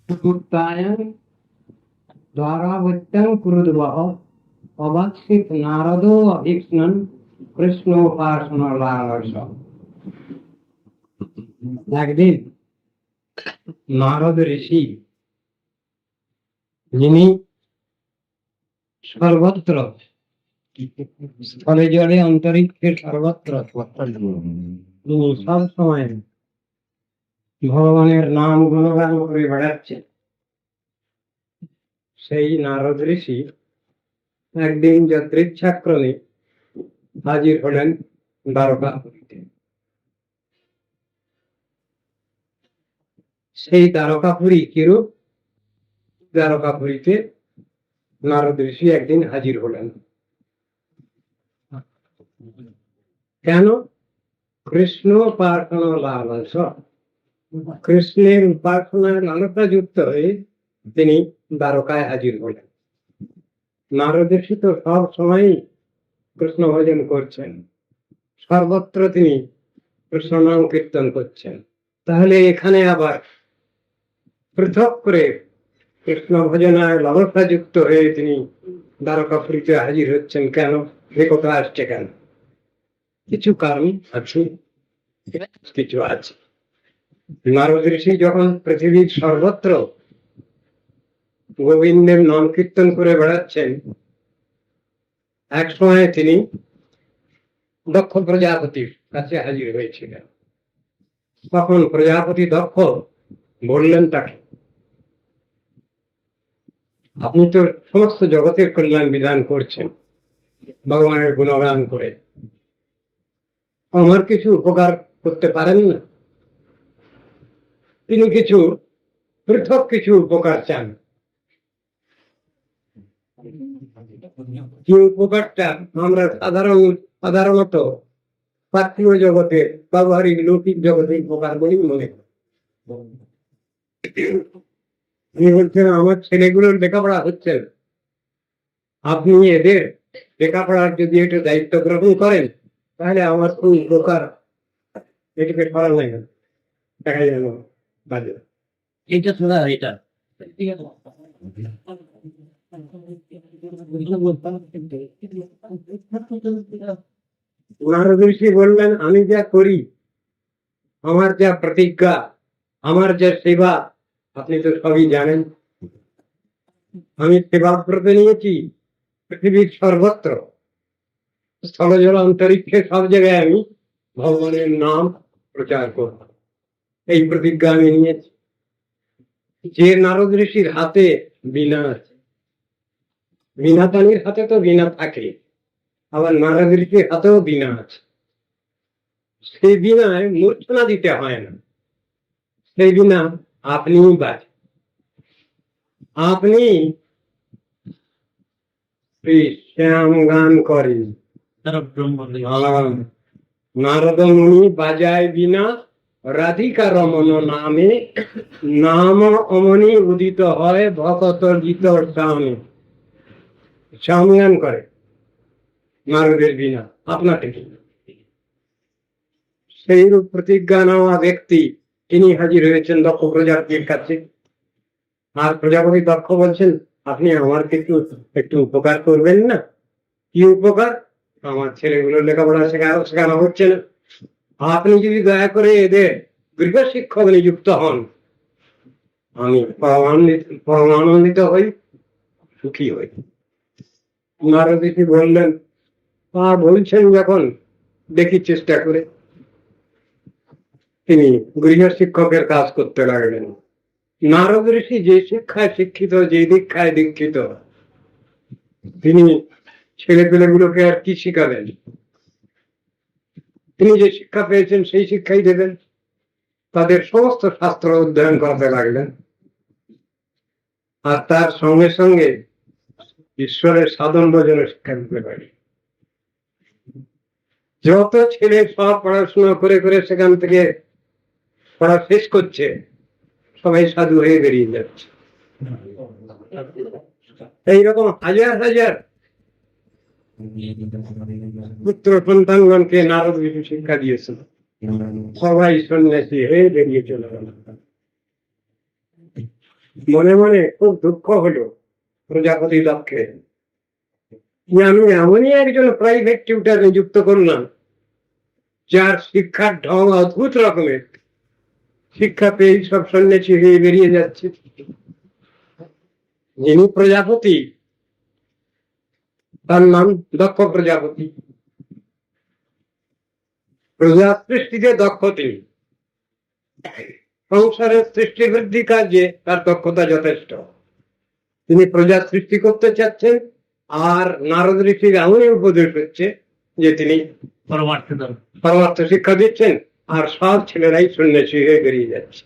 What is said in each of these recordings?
उत्तायन द्वारावत्यं कुरुद्वः अवक्षित नारदो अभिक्ष्णन् কৃষ্ণোপাসনালালস। একদিন নারদ ঋষি, যিনি সর্বত্র স্থলে জলে অন্তরিক্ষের সর্বত্র তিনি সব সময় ভগবানের নাম গুণগান করে বেড়াচ্ছেন, সেই নারদ ঋষি একদিন যদৃচ্ছাক্রমে হাজির হলেন দ্বারকাপুরীতে। সেই দ্বারকাপুরী কিরূপ? দ্বারকাপুরীতে নারদ ঋষি একদিন হাজির হলেন। কেন? কৃষ্ণ উপাসনা লালস, কৃষ্ণের উপাসনায় লালসা যুক্ত হয়ে তিনি দ্বারকায় হাজির হলেন। নারদ ঋষি তো সব সময় কৃষ্ণ ভজন করছেন, সর্বত্র তিনি কৃষ্ণ নাম কীর্তন করছেন, তাহলে এখানে আবার পৃথক করে কৃষ্ণ ভজনায় লালসা যুক্ত হয়ে তিনি দ্বারকাপুরীতে হাজির হচ্ছেন কেন? এ কথা আসছে কেন? কিছু কারণ আছে, কিছু আছে। নারদ ঋষি যখন পৃথিবীর সর্বত্র গোবিন্দের নাম কীর্তন করে বেড়াচ্ছেন, এক সময় তিনি দক্ষ প্রজাপতির কাছে হাজির হয়েছিলেন। তখন প্রজাপতি দক্ষ বললেন তাকে, আপনি তো সমস্ত জগতের কল্যাণ বিধান করছেন ভগবানের গুণগান করে, আমার কিছু উপকার করতে পারেন না? তিনি কিছু পৃথক কিছু উপকার চান। যে উপকারটা আমরা সাধারণত পার্থিব জগতে, ব্যবহারিক লৌকিক জগতে উপকার বলেই মনে করি। তিনি বলছেন, আমার ছেলেগুলোর লেখাপড়া হচ্ছে, আপনি এদের লেখাপড়ার যদি একটু দায়িত্ব গ্রহণ করেন তাহলে আমার খুব উপকার। এটাকে করা নাই, দেখা যায় না বাজে এটা থোড়া এটা নারদ ঋষি বললেন, আমি যা করি, আমার যা প্রতিজ্ঞা, আমার যা সেবা, আপনি তো সবই জানেন। আমি সেবা ব্রত নিয়েছি পৃথিবীর সর্বত্র, স্থলজল অন্তরিক্ষে সব জায়গায় আমি ভগবানের নাম প্রচার করব, এই প্রতিজ্ঞা আমি নিয়েছি। যে নারদ ঋষির হাতে বীণা আছে, বীণাপানির হাতে তো বীণা থাকে, আবার নারদ ঋষির হাতেও বীণা আছে। সেই বীণায় মূর্ছনা দিতে হয় না, সেই বীণা আপনি বাজে, আপনি শ্যাম গান করেন। নারদ মুনি বাজায় বীণা, রাধিকা রমন নামে, নাম অমনি উদিত হয় ভকত গীত সামনে। শ্যাম গান করে নারদের বীণা আপনাকে। সেই রূপ প্রতিজ্ঞা নেওয়া ব্যক্তি তিনি হাজির হয়েছেন দক্ষ প্রজাপতির কাছে। আর প্রজাপতি দক্ষ বলছেন, আপনি আমার কিছু একটু উপকার করবেন না? কি উপকার? আমার ছেলেগুলোর লেখাপড়া শেখানো হচ্ছে না, আপনি যদি দয়া করে এদের গৃহ শিক্ষক নিযুক্ত হন, আমি পরমানন্দিত হই, সুখী হই। নারদ ঋষি বললেন, বলছেন যখন দেখি চেষ্টা করে। তিনি গৃহ শিক্ষকের কাজ করতে লাগলেন। নারদ ঋষি যে শিক্ষায় শিক্ষিত, যে দীক্ষায় দীক্ষিত, তিনি ছেলে পেলেগুলোকে আর কি শিখাবেন? তিনি যে শিক্ষা পেয়েছেন সেই শিক্ষাই দেবেন। তাদের সমস্ত শাস্ত্র অধ্যয়ন করতে লাগলেন, আর তার সঙ্গে সঙ্গে ঈশ্বরের সাধন ভজনের শিক্ষা দিতে পারে। যত ছেলে সব পড়াশোনা করে করে সেখান থেকে পড়া শেষ করছে, সবাই সাধু হয়ে বেরিয়ে যাচ্ছে। এইরকম হাজার হাজার পুত্র সন্তানগণকে নারদ ঋষি শিক্ষা দিয়েছিল, সবাই সন্ন্যাসী হয়ে বেরিয়ে চলে গেল। মনে মনে খুব দুঃখ হলো প্রজাপতি দক্ষে, যে আমি এমনই একজন প্রাইভেট টিউটার নিযুক্ত করলাম যার শিক্ষার ঢং অদ্ভুত রকমের, শিক্ষা পেয়ে সব সন্ন্যাসী হয়ে বেরিয়ে যাচ্ছে। যিনি প্রজাপতি তার নাম দক্ষ প্রজাপতি, প্রজা সৃষ্টিতে দক্ষ তিনি, সংসারের সৃষ্টি বৃদ্ধি কাজে তার দক্ষতা যথেষ্ট। তিনি প্রজা সৃষ্টি করতে চাচ্ছেন, আর নারদ ঋষির এমনই উপদেশ হচ্ছে যে তিনি পরমার্থ শিক্ষা দিচ্ছেন, আর সব ছেলেরাই সন্ন্যাসী হয়ে বেরিয়ে যাচ্ছে।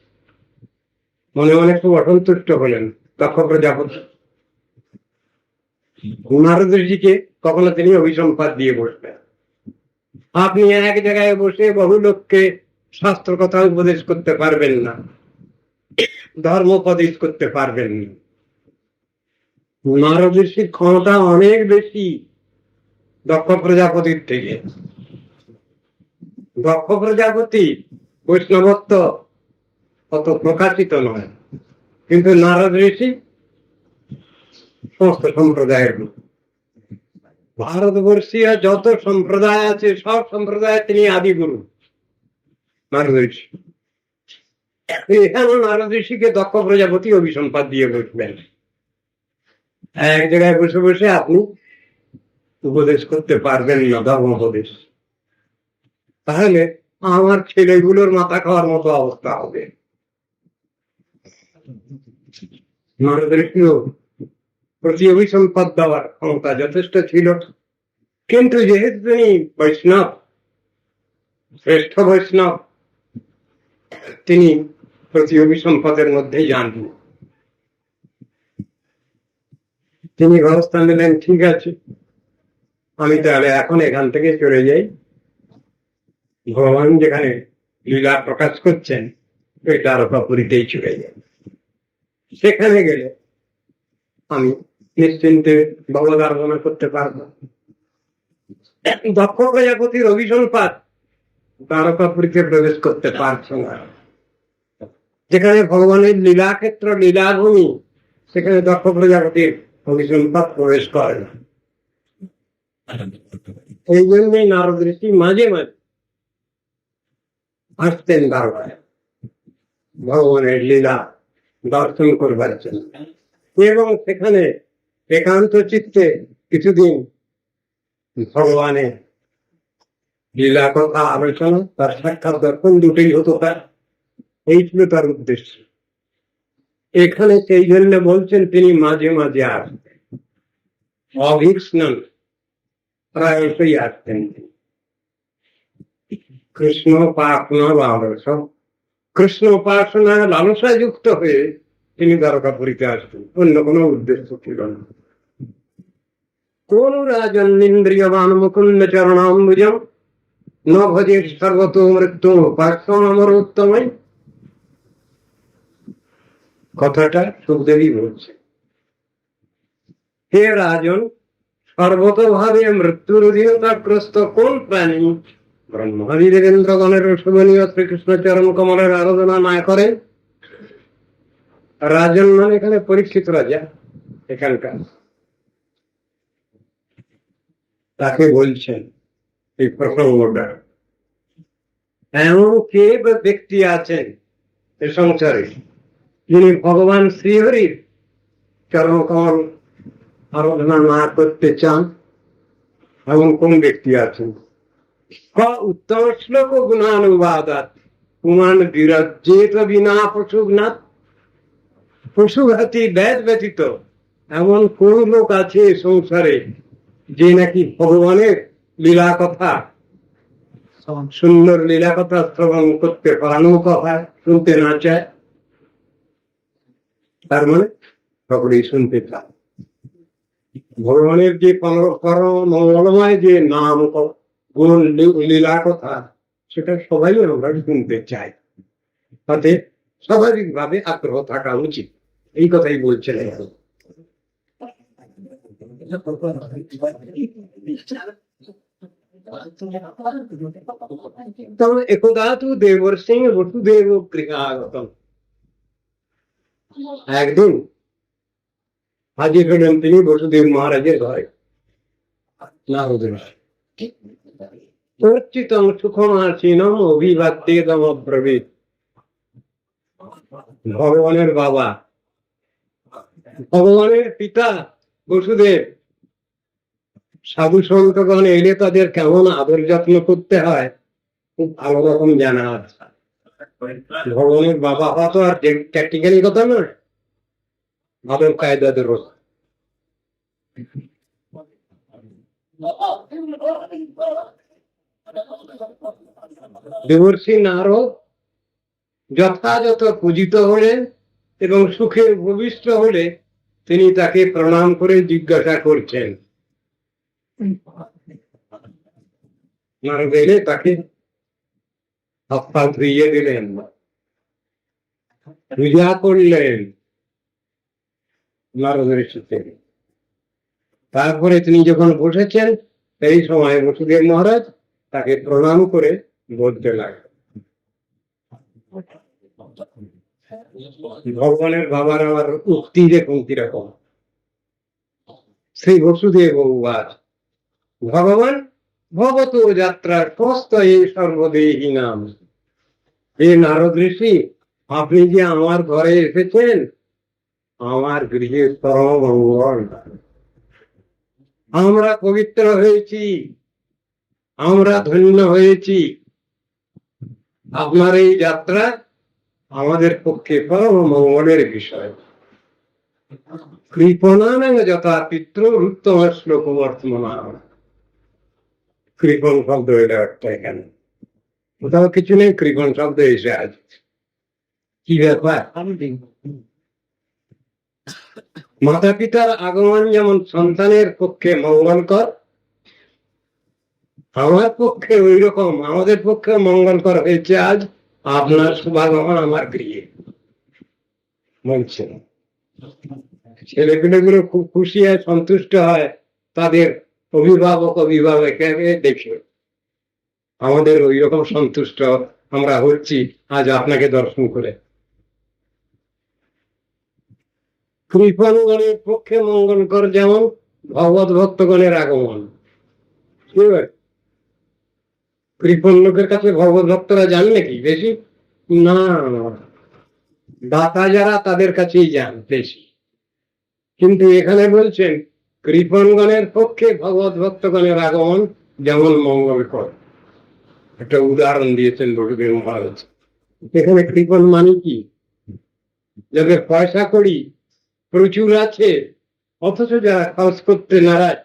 মনে মনে খুব অসন্তুষ্ট হলেন দক্ষ প্রজাপতি। নারদ ঋষিকে কখনো তিনি অভিসম্পাদ দিয়ে বসবেন। আপনি এক জায়গায় বসে বহু লোককে শাস্ত্র কথা উপদেশ করতে পারবেন না, ধর্ম উপদেশ করতে পারবেন না। নারদ ঋষির ক্ষমতা অনেক বেশি দক্ষ প্রজাপতির থেকে। দক্ষ প্রজাপতি বৈষ্ণবত্ব অত প্রকাশিত নয়, কিন্তু নারদ ঋষি সমস্ত সম্প্রদায়ের লোক। ভারতবর্ষীয় যত সম্প্রদায় আছে সব সম্প্রদায় তিনি আদিগুরু নারদ ঋষি। এখানে নারদ ঋষিকে দক্ষ প্রজাপতি অভিসম্পাদ দিয়ে বসবেন। এক জায়গায় বসে বসে আপনি উপদেশ করতে পারবেন না, ধর্ম উপদেশ। তাহলে আমার ছেলেগুলোর মাথা খাওয়ার মতো অবস্থা হবে। নারদ ঋষিও প্রতি অভিসম্পাদ দেওয়ার ক্ষমতা যথেষ্ট ছিল, কিন্তু যেহেতু তিনি বৈষ্ণব, শ্রেষ্ঠ বৈষ্ণব, তিনি প্রতি অভিসম্পাদের মধ্যেই জানতেন। তিনি ব্যবস্থা নিলেন, ঠিক আছে আমি তাহলে এখন এখান থেকে চলে যাই, ভগবান যেখানে লীলা প্রকাশ করছেন ওই দ্বারকাপুরীতেই চলে যাই। সেখানে গেলে আমি নিশ্চিন্তে ভগবদ আরাধনা করতে পারবো। দক্ষ প্রজাপতির অভিসম্পাদ দ্বারকাপুরীতে প্রবেশ করতে পারছে না। যেখানে ভগবানের লীলাক্ষেত্র, লীলাভূমি, সেখানে দক্ষ প্রজাপতির অভিসম্পাদ প্রবেশ করে না। এই জন্যই নারদ ঋষি মাঝে মাঝে আসতেন দ্বারকায় ভগবানের লীলা দর্শন করবার জন্য, এবং সেখানে একান্ত চিত্তে কিছুদিন ভগবানের লীলা কথা আলোচনা, তার সাক্ষাৎ দর্শন দুটোই হতো তার। এই ছিল তার উদ্দেশ্য। এখানে সেই জন্য বলছেন তিনি মাঝে মাঝে আসতেন, অভীক্ষ্ণ প্রায়শই আসতেন। কৃষ্ণ উপাসনা লালসা, কৃষ্ণ উপাসনা লালসা যুক্ত হয়ে তিনি দ্বারকাপুরীতে আসতেন, অন্য কোনো উদ্দেশ্য ছিল না। কোন রাজন্দ্রিয়বান মুকুন্দ চরণাম্বুজম ন ভজের সর্বত মৃত্যু উপাসন আমার উত্তমই। কথাটা সুখদেবী বলছে, হে রাজন, সর্বতভাবে মৃত্যুর অধীনতাগ্রস্ত কোন প্রাণী ব্রহ্মাদি দেবেন্দ্রগণের শোভনীয় শ্রীকৃষ্ণ চরণ কমলের আরাধনা না করেন? রাজন মানে এখানে পরীক্ষিত রাজা, এখানকার তাকে বলছেন এই প্রসঙ্গটা। এমন কে ব্যক্তি আছেন এ সংসারে যিনি ভগবান শ্রীহরির চরণ কমল আরাধনা না করতে চান? এমন কোন ব্যক্তি আছেন? উত্তম শ্লোক গুণানুবাদাত পুমান বিরাজ্যেত বিনা পশুঘ্নাত। পশুঘাতী ব্যাধ ব্যতীত এমন কোন লোক আছে সংসারে যে নাকি ভগবানের লীলা কথা, সুন্দর লীলা কথা শ্রবণ করতে পারানো, কথা শুনতে না চায়? তার মানে সকলেই শুনতে চায়। ভগবানের যে পরম মঙ্গলময় যে নাম গুণ লীলা কথা, সেটা সবাই আমরা শুনতে চাই, তাতে স্বাভাবিক ভাবে আগ্রহ থাকা উচিত। এই কথাই বলছেন। একদা তু দেবর্ষি বসুদেব গৃহাগতম। একদিন হাজির হলেন তিনি বসুদেব মহারাজের ঘরে। নারদের চর্চিতম সুখমাসীনম অভিবাদ্যেদম অব্রবীত। ভগবানের বাবা, ভগবানের পিতা বসুদেব সাধু সন্তগণ এলে তাদের কেমন আদর যত্ন করতে হয় খুব ভালো রকম জানা আছে। ভগবানের বাবা হওয়া তো আর প্র্যাকটিক্যালি কথা নয়, আদর কায়দাদের দেবর্ষি নারদ যথাযথ পূজিত হলেন এবং সুখে ভবিষ্ঠ হলে তিনি তাকে প্রণাম করে জিজ্ঞাসা করছেন। নারদ এলে তাকে হাত পা ধুইয়ে দিলেন, পূজা করলেন নারদের সাথে। তারপরে তিনি যখন বসেছেন সেই সময় বসুদেব মহারাজ তাকে প্রণাম করে বলতে লাগলেন। ভগবানের বাবার আবার উক্তি দেখুন কিরকম। শ্রী বসুদেব বাবার ভগবান ভবত যাত্রার সমস্ত এই সর্বদেহী নাম। হে নারদ ঋষি, আপনি যে আমার ঘরে এসেছেন, আমার গৃহে পরম মঙ্গল। আমরা পবিত্র হয়েছি, আমরা ধন্য হয়েছি। আপনার এই যাত্রা আমাদের পক্ষে পরম মঙ্গলের বিষয়। কৃপণানাং যথা পিতৃ উত্তম শ্লোক বর্তমান। কৃপণ শব্দ এটা একটা এখানে কোথাও কিছু নেই, কৃপণ শব্দ এসে আজ কি ব্যাপার। মাতা পিতার আগমন যেমন সন্তানের পক্ষে মঙ্গলকর, আমার পক্ষে ওই রকম আমাদের পক্ষে মঙ্গলকর হয়েছে আজ আপনার শুভাগমন আমার গৃহে। বলছেন ছেলেপিলেগুলো খুব খুশি হয়, সন্তুষ্ট হয়, তাদের অভিভাবক অভিভাবক দেখে আমাদের ওই রকম সন্তুষ্ট আমরা হচ্ছি আজ আপনাকে দর্শন করে। কৃপণগণের পক্ষে মঙ্গলকর যেমন ভগবত ভক্তগণের আগমন। কৃপণ লোকের কাছে ভগবত ভক্তরা যান নাকি বেশি? না, দাতা যারা তাদের কাছেই যান বেশি। কিন্তু এখানে বলছেন কৃপণগণের পক্ষে ভগবত ভক্তগণের আগমন যেমন মঙ্গলকর। একটা উদাহরণ দিয়েছেন বসুদেব মহারাজ। এখানে কৃপণ মানে কি? যাদের পয়সা কড়ি প্রচুর আছে অথচ যারা খরচ করতে নারাজ,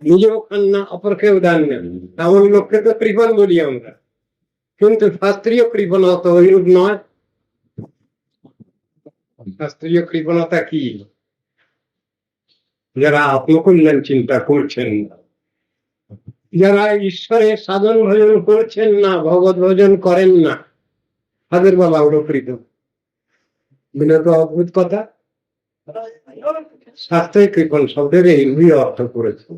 নিজেও খান না অপরকেও দান নেন, এমন লোককে তো কৃপণ বলি আমরা। কিন্তু শাস্ত্রীয় কৃপণতা ওইরূপ নয়। শাস্ত্রীয় কৃপণতা কি? যারা আত্মকল্যাণ চিন্তা করছেন না, যারা ঈশ্বরের সাধন ভজন করছেন না, ভগবত ভজন করেন না, তাদের বলা হলো কৃপণ। বিনত অদ্ভুত কথা। শাস্ত্রে কৃপণ শব্দের এইগুলি অর্থ করেছে।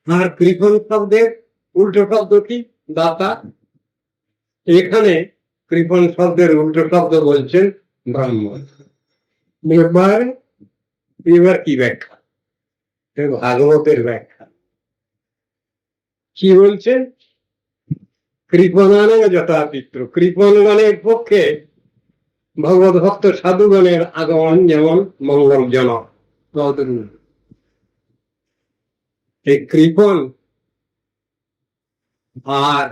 আর কৃপণ শব্দের উল্টো শব্দ কি? দাতা। এখানে কৃপণ শব্দের উল্টো শব্দ বলছেন ব্রাহ্মণ। এবার কি ব্যাখ্যা? ভাগবতের ব্যাখ্যা কি বলছেন? কৃপণানাং যথা পিতৃ, কৃপণগণের পক্ষে ভগবত ভক্ত সাধুগণের আগমন যেমন মঙ্গলজনক। এই কৃপণ আর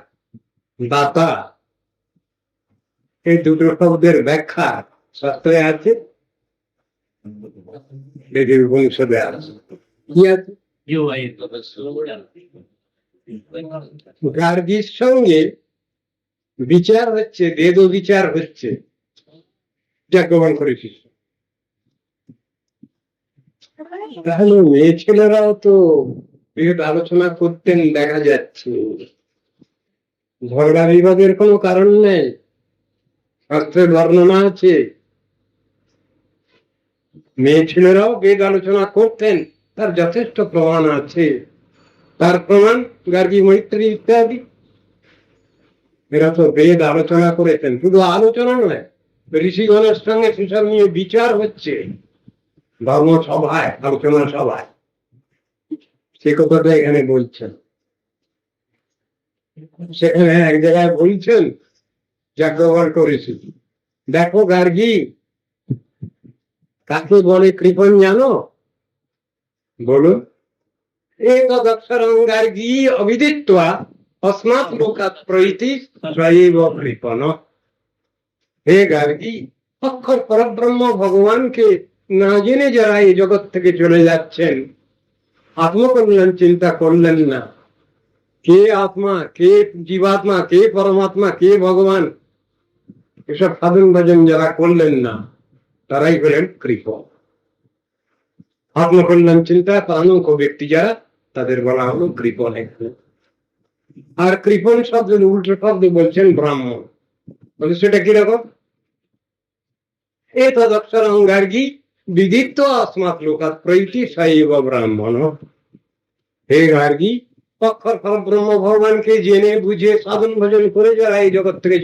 দাতা এই দুটো শব্দের ব্যাখ্যা শাস্ত্রে আছে, বেদের উপনিষদে আছে। কি আছে? গার্গীর সঙ্গে বিচার হচ্ছে, বেদ বিচার হচ্ছে, যজ্ঞবান করেছিস। তাহলে মেয়ে ছেলেরাও তো বেদ আলোচনা করতেন দেখা যাচ্ছে। ঝগড়া বিবাদের কোনো কারণ নেই, শাস্ত্রের বর্ণনা আছে। মেয়ে ছেলেরাও বেদ আলোচনা করতেন, তার যথেষ্ট প্রমাণ আছে। তার প্রমাণ গার্গী, মৈত্রী ইত্যাদি। এরা তো বেদ আলোচনা করেছেন, শুধু আলোচনা নয়, ঋষিগণের সঙ্গে সেসব নিয়ে বিচার হচ্ছে ধর্ম সভায়, আলোচনা সভায়। সে কথাটা এখানে বলছেন। সেখানে এক জায়গায় বলছেন যাজ্ঞবল্ক্য ঋষি, দেখো গার্গী, কাকে বলে কৃপণ জানো? বলুন। এতদক্ষরং গার্গী অবিদিত্বা অস্মাৎ লোকাৎ প্রইতি স্বয়ৈব কৃপণ। হে গার্গী, অক্ষর পরব্রহ্ম ভগবানকে না জেনে যারা এই জগৎ থেকে চলে যাচ্ছেন, আত্মকল্যাণ চিন্তা করলেন না, কে আত্মা, কে জীবাত্মা, কে পরমাত্মা, কে ভগবান, এসব সাধন ভজন যারা করলেন না, তারাই হলেন কৃপণ। আত্মকল্যাণ চিন্তা প্রাণুক ব্যক্তি যারা, তাদের বলা হলো কৃপণ। আর কৃপণ শব্দের উল্টো শব্দ বলছেন ব্রাহ্মণ। বলে সেটা কিরকম? এতদক্ষরং গার্গী বিদিত্ব আসমাৎ লোকাৎ প্রইতি সৈব ব্রাহ্মণ। হে গার্গী, অক্ষর পরব্রহ্ম ভগবানকে জেনে বুঝে সাধন ভজন করে যারা এই জগৎ থেকে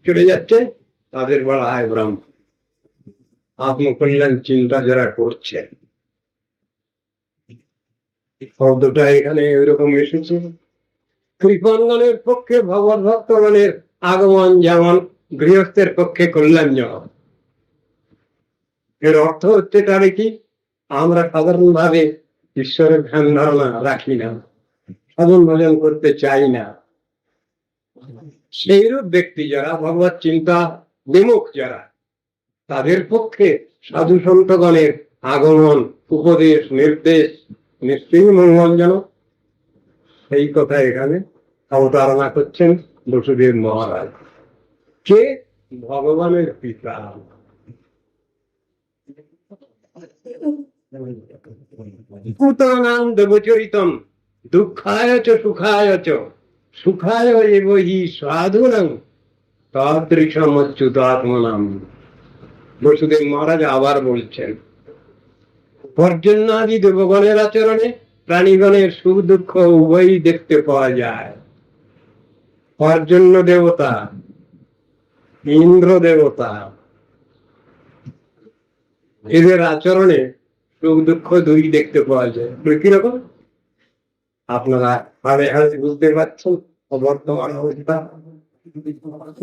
চলে যাচ্ছেন, তাদের বলা হয় ব্রাহ্মণ। আত্মকল্যাণ চিন্তা যারা করছেন, শব্দটা এখানে ওইরকম এসেছে। কৃপণগণের পক্ষে ভগবত ভক্তগণের আগমন যেমন গৃহস্থের পক্ষে কল্যাণজনক। এর অর্থ হচ্ছে তাহলে কি, আমরা সাধারণ ভাবে ঈশ্বরের ধ্যান ধারণা রাখি না, সাধন ভজন করতে চাই না, সেইরূপ ব্যক্তি যারা ভগবত চিন্তা বিমুখ যারা, তাদের পক্ষে সাধু সন্তগণের আগমন, উপদেশ, নির্দেশ নিশ্চয়ই মঙ্গলজনক। সেই কথা এখানে অবতারণা করছেন বসুদেব মহারাজ, কে ভগবানের পিতা। ভূতানাং দেবচরিতম দুঃখায় চ সুখায় চ সুখায় এব হি সাধুনাং তাদৃশম অচ্যুতাত্মনাম। বসুদেব মহারাজ আবার বলছেন, পর্জন্যাদি দেবগণের আচরণে প্রাণীগণের সুখ দুঃখ উভয়ই দেখতে পাওয়া যায়। পর্জন্য দেবতা, ইন্দ্র দেবতা, এদের আচরণে সুখ দুঃখ দুই দেখতে পাওয়া যায়। কিরকম আপনারা ভাবে হাতে বুঝতে পারছেন বর্তমান অবস্থা।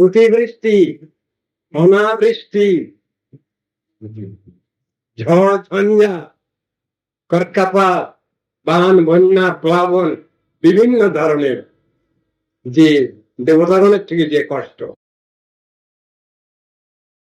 অতিবৃষ্টি, অনাবৃষ্টি, ঝড় ঝঞ্ঝা, কর্কাপাত, বান, বন্যা, প্লাবন, বিভিন্ন ধরনের যে দেবতাগণের থেকে যে কষ্ট,